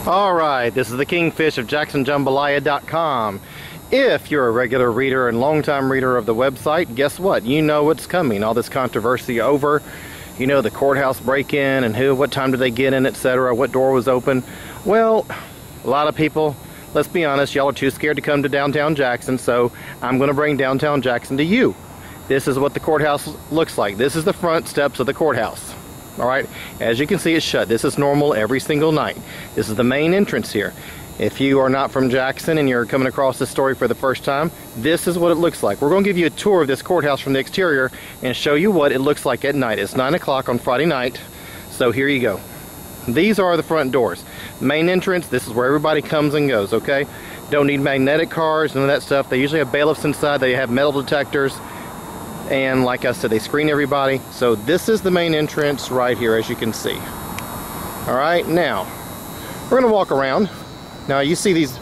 Alright, this is the Kingfish of JacksonJambalaya.com. If you're a regular reader and longtime reader of the website, guess what? You know what's coming. All this controversy over, you know, the courthouse break-in and what time did they get in, etc., what door was open. Well, a lot of people, let's be honest, y'all are too scared to come to downtown Jackson, so I'm going to bring downtown Jackson to you. This is what the courthouse looks like. This is the front steps of the courthouse. Alright, as you can see, it's shut. This is normal every single night. This is the main entrance here. If you are not from Jackson and you're coming across this story for the first time, this is what it looks like. We're going to give you a tour of this courthouse from the exterior and show you what it looks like at night. It's 9 o'clock on Friday night, so here you go. These are the front doors. Main entrance, this is where everybody comes and goes, okay? Don't need magnetic cars, none of that stuff. They usually have bailiffs inside. They have metal detectors. And like I said, they screen everybody. So this is the main entrance right here, as you can see. Alright, now, we're going to walk around. Now, you see these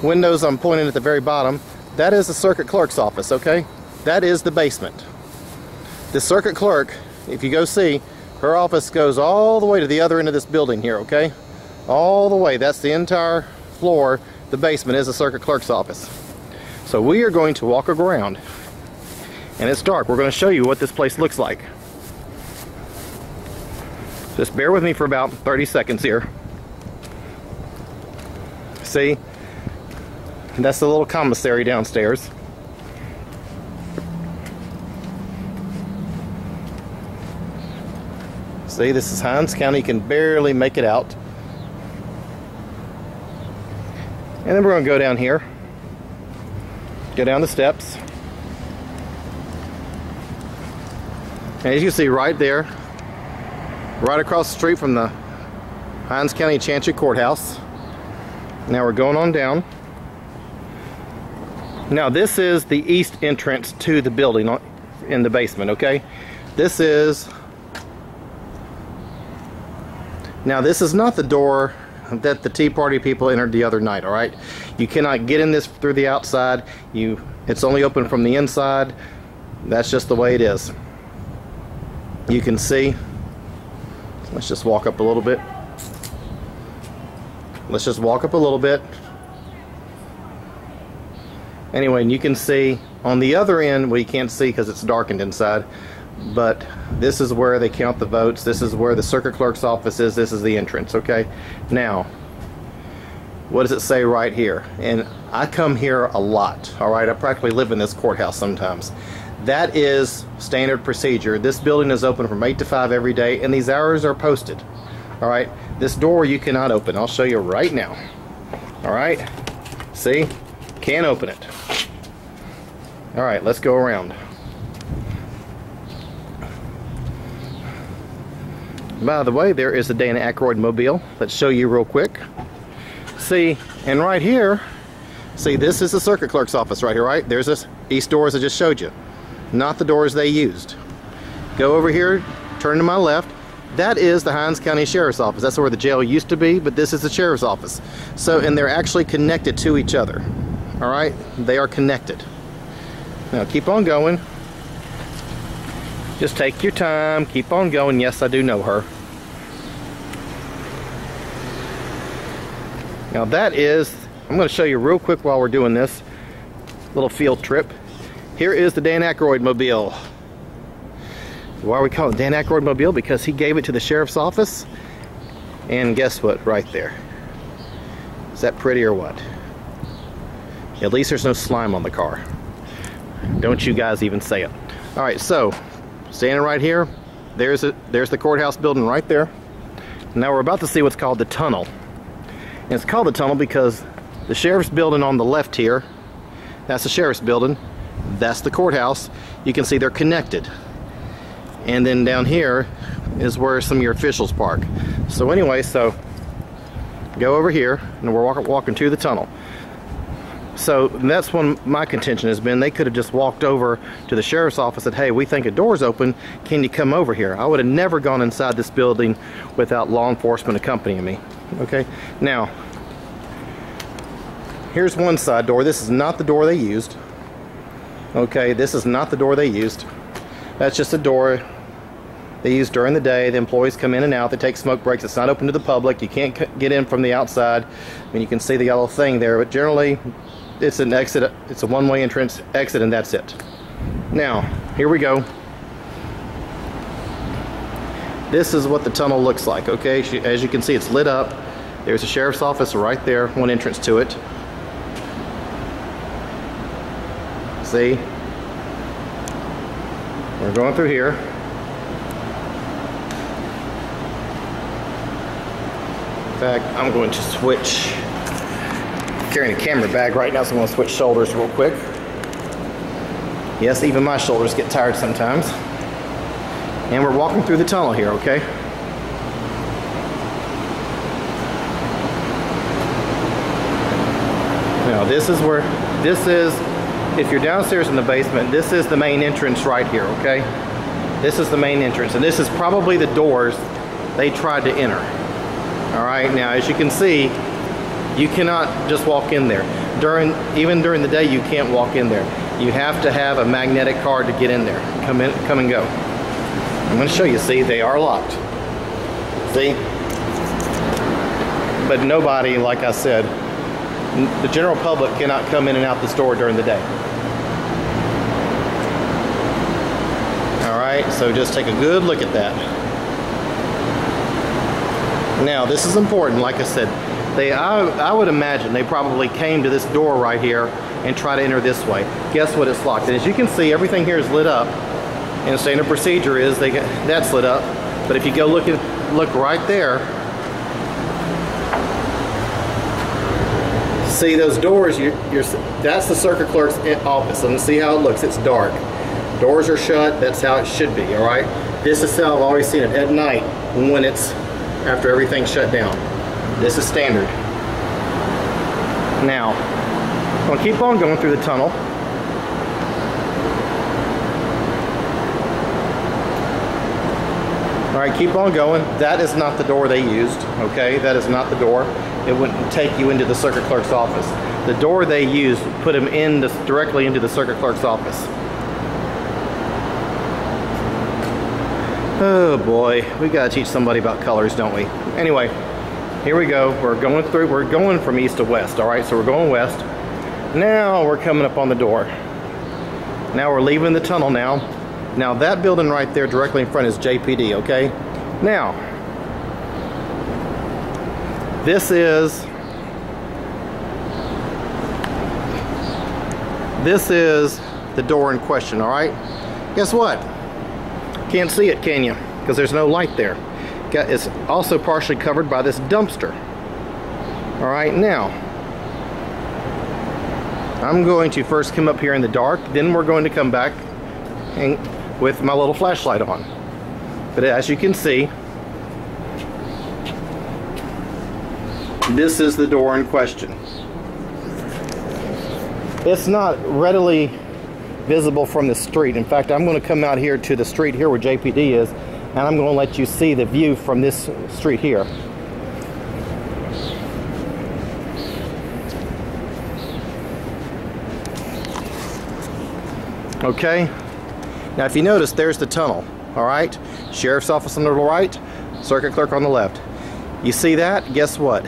windows I'm pointing at the very bottom. That is the circuit clerk's office, okay? That is the basement. The circuit clerk, if you go see, her office goes all the way to the other end of this building here, okay? All the way. That's the entire floor. The basement is the circuit clerk's office. So we are going to walk around. And it's dark. We're going to show you what this place looks like. Just bear with me for about 30 seconds here. See? That's the little commissary downstairs. See, this is Hinds County. You can barely make it out. And then we're going to go down here. Go down the steps. And as you see right there, right across the street from the Hinds County Chantry Courthouse. Now we're going on down. Now this is the east entrance to the building in the basement, okay? This is not the door that the Tea Party people entered the other night, alright? You cannot get in this through the outside. It's only open from the inside. That's just the way it is. You can see, let's just walk up a little bit. Let's just walk up a little bit. Anyway, and you can see on the other end, well, you can't see because it's darkened inside, but this is where they count the votes. This is where the circuit clerk's office is. This is the entrance, okay? Now, what does it say right here? And I come here a lot, all right? I practically live in this courthouse sometimes. That is standard procedure. This building is open from 8 to 5 every day, and these hours are posted. Alright, this door you cannot open. I'll show you right now. Alright, see? Can't open it. Alright, let's go around. By the way, there is a Dan Aykroyd mobile. Let's show you real quick. See, and right here, see, this is the circuit clerk's office right here, right? There's this east doors I just showed you. Not the doors they used. Go over here, turn to my left. That is the Hinds County Sheriff's Office. That's where the jail used to be, but this is the Sheriff's Office. So, and they're actually connected to each other. Alright? They are connected. Now, keep on going. Just take your time. Keep on going. Yes, I do know her. Now, that is, I'm going to show you real quick while we're doing this little field trip. Here is the Dan Aykroyd mobile. Why are we calling it Dan Aykroyd mobile? Because he gave it to the sheriff's office. And guess what? Right there. Is that pretty or what? At least there's no slime on the car. Don't you guys even say it. Alright, so standing right here, there's the courthouse building right there. Now we're about to see what's called the tunnel. And it's called the tunnel because the sheriff's building on the left here, that's the sheriff's building. That's the courthouse. You can see they're connected. And then down here is where some of your officials park. So anyway, so go over here and we're walking to the tunnel. So that's when my contention has been. They could have just walked over to the sheriff's office and said, hey, we think a door's open. Can you come over here? I would have never gone inside this building without law enforcement accompanying me. Okay, now here's one side door. This is not the door they used. Okay, this is not the door they used. That's just a door they use during the day. The employees come in and out. They take smoke breaks. It's not open to the public. You can't get in from the outside. I mean, you can see the yellow thing there, but generally it's an exit. It's a one-way entrance, exit, and that's it. Now, here we go. This is what the tunnel looks like, okay? As you can see, it's lit up. There's a sheriff's office right there, one entrance to it. See? We're going through here. In fact, I'm going to switch. I'm carrying a camera bag right now, so I'm going to switch shoulders real quick. Yes, even my shoulders get tired sometimes. And we're walking through the tunnel here, okay? Now this is, if you're downstairs in the basement, this is the main entrance right here, okay? This is the main entrance, and this is probably the doors they tried to enter. All right, now as you can see, you cannot just walk in there. Even during the day, you can't walk in there. You have to have a magnetic card to get in there. Come and go. I'm going to show you. See, they are locked. See? But nobody, like I said, the general public cannot come in and out this door during the day. All right, so just take a good look at that. Now, this is important. Like I said, I would imagine they probably came to this door right here and try to enter this way. Guess what? It's locked. And as you can see, everything here is lit up. And the standard procedure is that's lit up. But if you go look right there, see those doors? That's the circuit clerk's office. And see how it looks? It's dark. Doors are shut. That's how it should be. All right. This is how I've always seen it at night when it's after everything's shut down. This is standard. Now, I'm going to keep on going through the tunnel. All right, keep on going. That is not the door they used, okay? That is not the door. It wouldn't take you into the circuit clerk's office. The door they used put them directly into the circuit clerk's office. Oh boy, we gotta teach somebody about colors, don't we? Anyway, here we go. We're going from east to west, all right? So we're going west. Now we're coming up on the door. Now we're leaving the tunnel now. Now that building right there directly in front is JPD, okay? Now, this is the door in question, all right? Guess what? Can't see it, can you? Because there's no light there. It's also partially covered by this dumpster. All right, now, I'm going to first come up here in the dark, then we're going to come back and with my little flashlight on. But as you can see, this is the door in question. It's not readily visible from the street. In fact, I'm going to come out here to the street here where JPD is, and I'm going to let you see the view from this street here. Okay? Now if you notice, there's the tunnel, all right? Sheriff's office on the right, circuit clerk on the left. You see that? Guess what?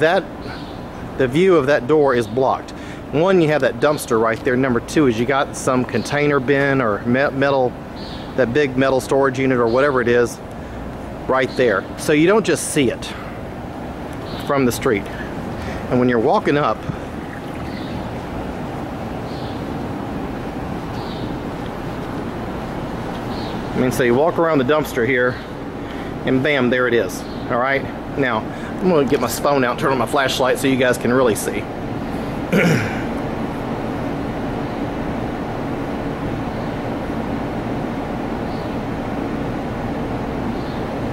The view of that door is blocked. One, you have that dumpster right there. Number two is you got some container bin or metal, that big metal storage unit or whatever it is right there. So you don't just see it from the street. And when you're walking up, so you walk around the dumpster here, and bam, there it is. All right. Now I'm going to get my phone out, turn on my flashlight, so you guys can really see.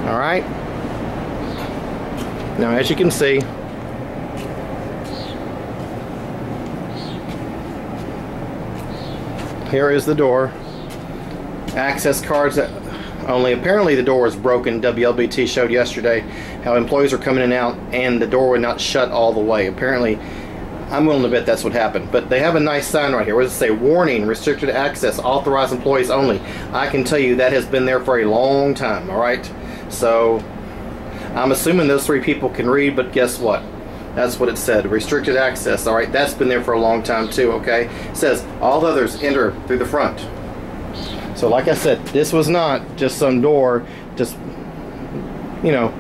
All right. Now, as you can see, here is the door. Access cards only. Apparently the door is broken. WLBT showed yesterday how employees are coming in and out and the door would not shut all the way. Apparently I'm willing to bet that's what happened. But they have a nice sign right here. What does it say? Warning, restricted access, authorized employees only. I can tell you that has been there for a long time, all right? So I'm assuming those 3 people can read, but guess what? That's what it said, restricted access, all right? That's been there for a long time too, okay? It says, all others enter through the front. So like I said, this was not just some door, just, you know,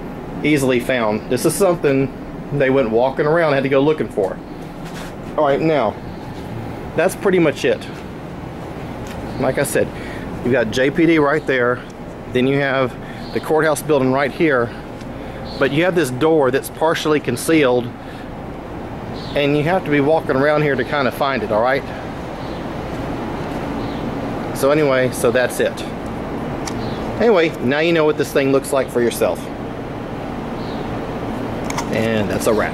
easily found. This is something they went walking around, had to go looking for. All right, now, that's pretty much it. Like I said, you've got JPD right there, then you have the courthouse building right here, but you have this door that's partially concealed, and you have to be walking around here to kind of find it, all right? So anyway, so that's it. Anyway, now you know what this thing looks like for yourself. And that's a wrap.